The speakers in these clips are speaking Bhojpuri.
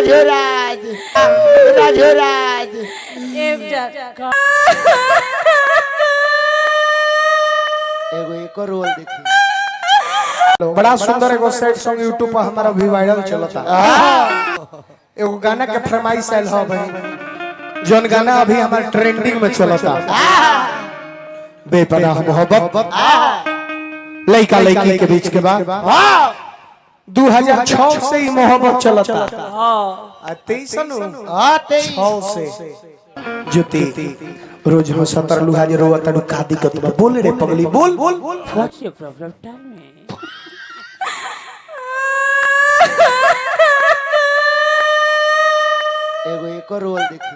राजोराज राजोराज एगो एक रोल देखी। बड़ा सुंदर एगो सेट सॉन्ग यूट्यूब पर हमारा भी वायरल चलता। एगो गाना के फरमाइश आयल हो भाई, जोन गाना अभी हमारे ट्रेंडिंग में चलता, बेपनाह मोहब्बत लड़का लड़की के बीच के बाद 2006 से ही मोहब्बत चलता। 23 से जुती रोज हम 17 लुहा जे रोवा तड़ू कादी के तो बोल रे पगली बोल What's your problem? Tell me. एगो एक रोल देखी।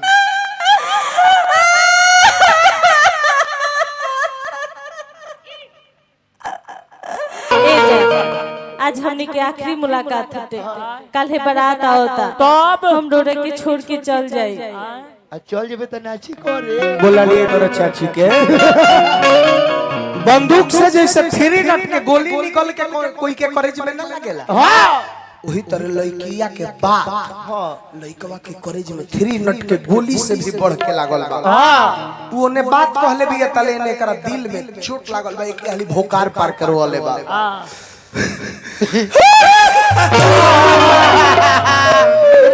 आज हमने के आखिरी मुलाकात होते, कल है बारात होता, तब हम रोरे के छोड़ के चल जाए। चल जेबे त नाची करे। बोला लिए तोरा चाची के बंदूक से जैसे 3 नट के गोली निकल के कोई के करेज में ना लगेला, वही तरह लड़किया के बात लड़कवा के करेज में 3 नट के गोली से भी बढ़ के लागल बा। तू ओने बात कहले भी तले ने करा दिल में चोट लागल बा, एक खाली भोकार पार करवाले बा।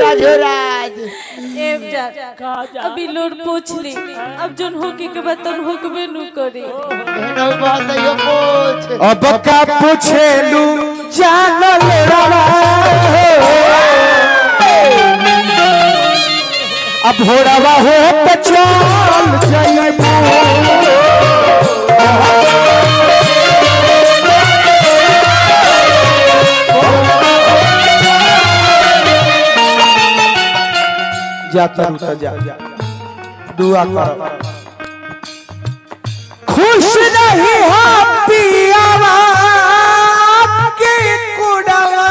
राजोराज अभी लोर पूछ ली, अब जोन होके के बतन होकबे नु करी। एनो बात यो पूछ। अब का पूछेलू जान ले रहा अब होड़वा हो तो चल जाइबू। जाता रुता जा दुआ कर। खुश नहीं हो पियावा के कुड़वा,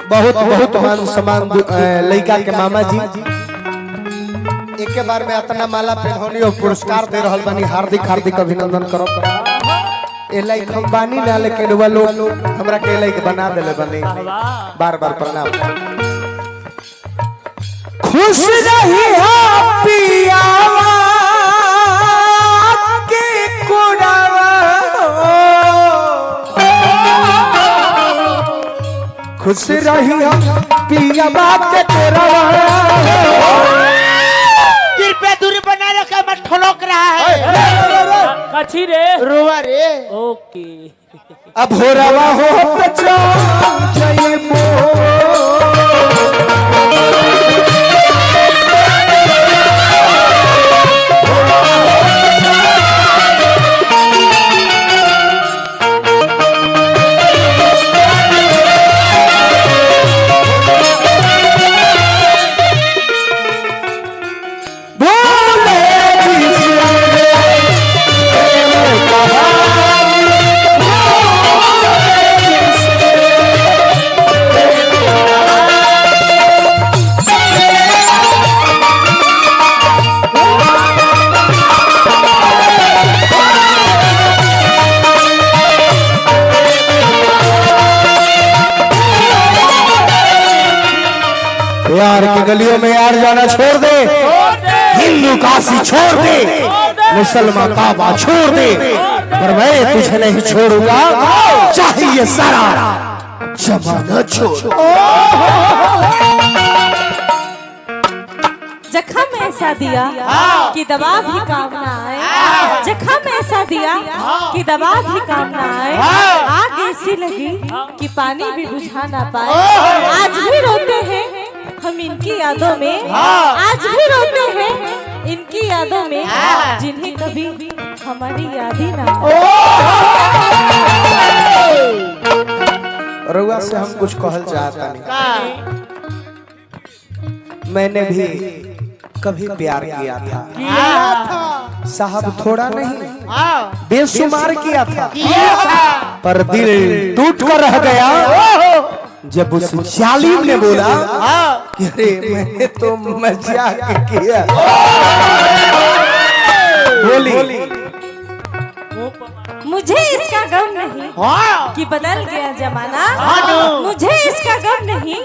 बहुत बहुत मान सम्मान लड़का के मामा जी एक के बार में इतना माला पहनौनी और पुरस्कार दे रहल बानी। हार्दिक हार्दिक अभिनंदन करो। ए लाइक हम बानी ना, लेकिन वो लोग हमरा के लाइक बना देले बनी। बार बार प्रणाम। खुश नहीं हो पियावा के कुड़वा, खुश रही हो पियावा के कुड़वा। कृपया दूरी बनाए रखे, मत ठोक रहा है। कछी रे रोवा रे। ओके अब हो रवा हो तो चल जाइबू। यार की गलियों में यार जाना छोड़ दे, हिंदू काशी छोड़ दे, मुसलमान काबा छोड़ दे, पर मैं तुझे नहीं छोड़ूंगा, चाहे ये सारा जमाना छोड़। जख्म ऐसा दिया कि दवा भी काम ना आए, जख्म ऐसा दिया कि दवा भी काम ना आए, आग ऐसी लगी कि पानी भी बुझा ना पाए। आज भी रोते हैं हम इनकी यादों में, आज भी रोते हैं इनकी यादों में, जिन्हें कभी हमारी याद ही ना आए। रउआ से हम कुछ कहल चाहता नहीं। मैंने भी कभी प्यार किया था साहब, थोड़ा नहीं बेशुमार किया था, पर दिल टूट कर रह गया जब उस जालिम ने बोला कि अरे मैंने तो मजाक किया। बोली मुझे इसका गम नहीं कि बदल गया जमाना, मुझे इसका गम नहीं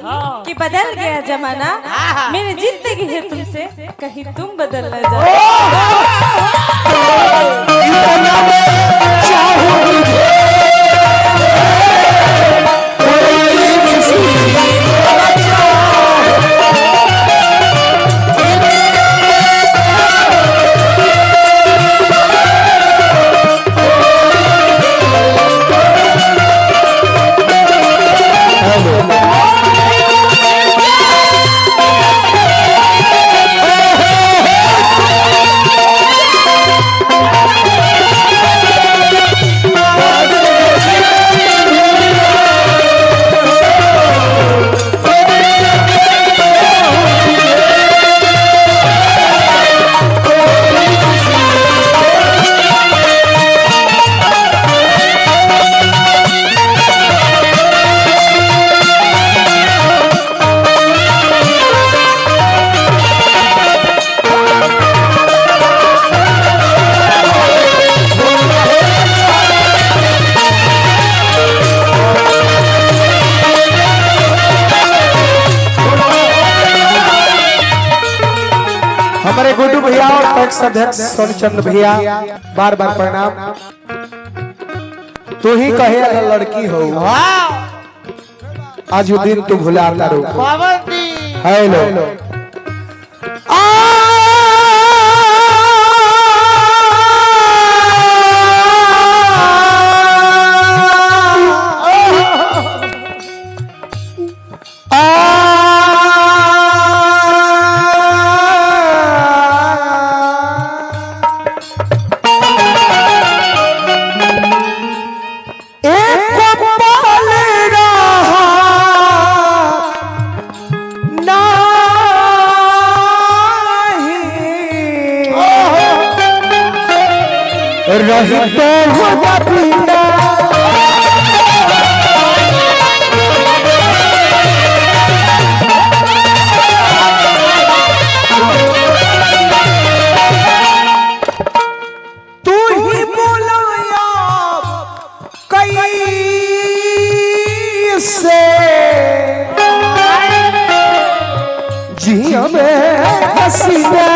कि बदल गया जमाना, मेरी जिंदगी है तुमसे कहीं तुम बदल न जाओ। हमारे गुड्डू भैया और टैक्स अध्यक्ष सोमचंद भैया बार बार प्रणाम। तू ही कहे अगर लड़की हो आज वो दिन तू भुलाता रो। हेलो रही तो होगा पीना तू ही बोलो कैसे जिया में हसीना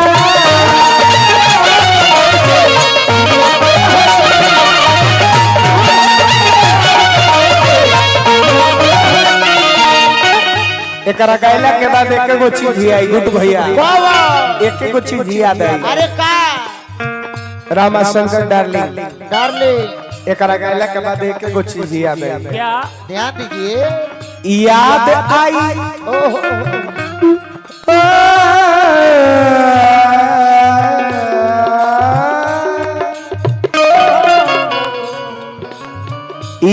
एकरा गैला के बाद एक गो चीज ही आई गुड भैया एक गो चीज ही याद आई। अरे का रामा शंकर डार्लिंग डार्लिंग एकरा गैला के बाद एक गो चीज ही याद आई। क्या? ध्यान दीजिए याद आई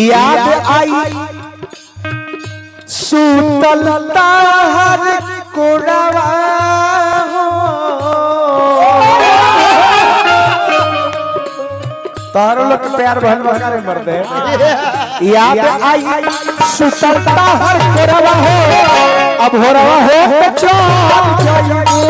याद आई सूतल ताहर कोड़वा तारो लोग प्यार बहन बकारे मरते याद आई सूतल ताहर कोड़वा हो अब हो रहा हो चल जाइबो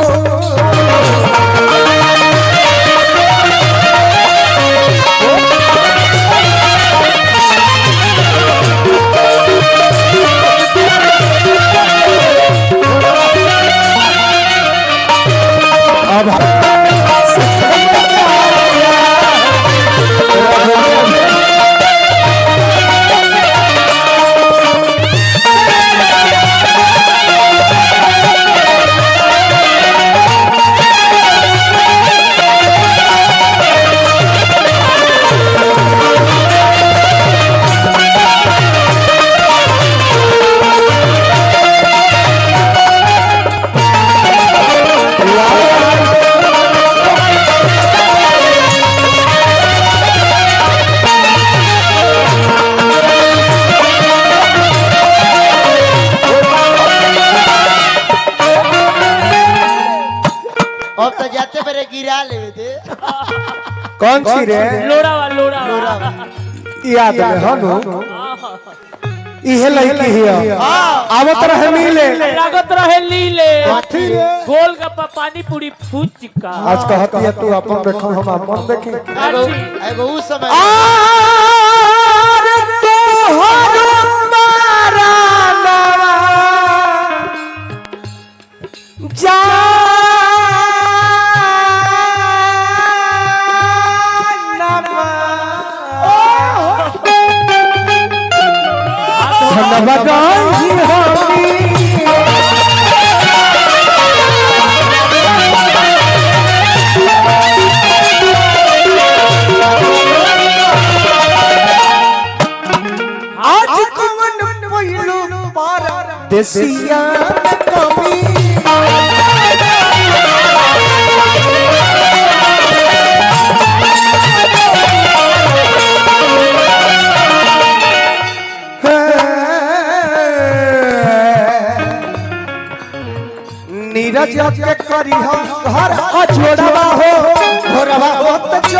अब तो जाते मेरे गिरा लेवे थे। कौन सी रे लोड़ा याद में हनु इहे लड़की है आवत रहे मिले लागत रहे लीले कथी रे गोल गप्पा पानी पूरी फूचका आज कहती है तू अपन देखो हम अपन देखी एगो उ समय आर तोहर मारा जा धन्यवाद आज कौन पहिलो पार देसिया कमी नीरज के करी घर अछोड़वा हो घोरवा होत जो